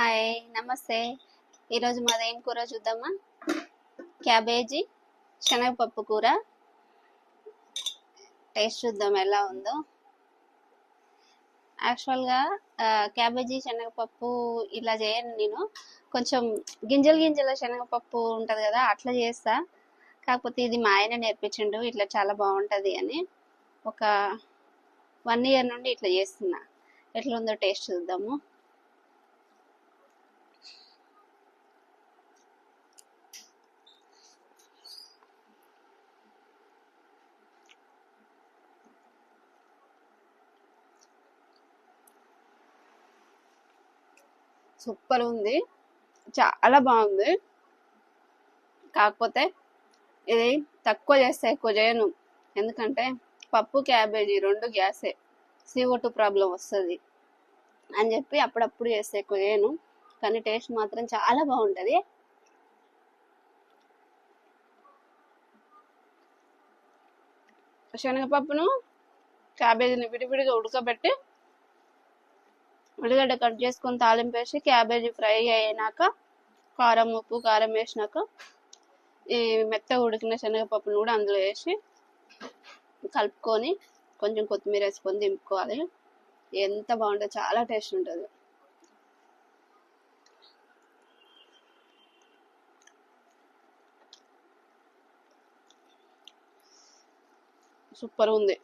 Hi నమస్తే. ఈరోజు మాదేం కూర చూద్దామా? క్యాబేజీ శనగపప్పు కూర. టేస్ట్ చూద్దాం ఎలా ఉందో. యాక్చువల్గా క్యాబేజీ శనగపప్పు ఇలా చేయను నేను. కొంచెం గింజల శనగపప్పు ఉంటుంది కదా, అట్లా చేస్తా. కాకపోతే ఇది మా ఆయన నేర్పించిండు, ఇట్లా చాలా బాగుంటుంది అని. ఒక 1 year నుండి ఇట్లా చేస్తున్నా. ఎట్లా ఉందో టేస్ట్ చూద్దాము. సూపర్ ఉంది, చాలా బాగుంది. కాకపోతే ఇది తక్కువ చేస్తే ఎక్కువ చేయను, ఎందుకంటే పప్పు క్యాబేజీ 2 గ్యాసే, CO2 ప్రాబ్లం వస్తుంది అని చెప్పి అప్పుడప్పుడు చేస్తే ఎక్కువ చేయను. కానీ టేస్ట్ మాత్రం చాలా బాగుంటుంది. శనగపప్పును క్యాబేజీని విడివిడిగా ఉడకబెట్టి ఉల్లిగడ్డ కట్ చేసుకొని తాలింపు వేసి క్యాబేజీ ఫ్రై అయినాక ఉప్పు కారం వేసినాక ఈ మెత్తగా ఉడికిన శనగపప్పును కూడా అందులో వేసి కలుపుకొని కొంచెం కొత్తిమీర వేసుకొని దింపుకోవాలి. ఎంత బాగుంటుంది, చాలా టేస్ట్ ఉంటుంది. సూపర్ ఉంది.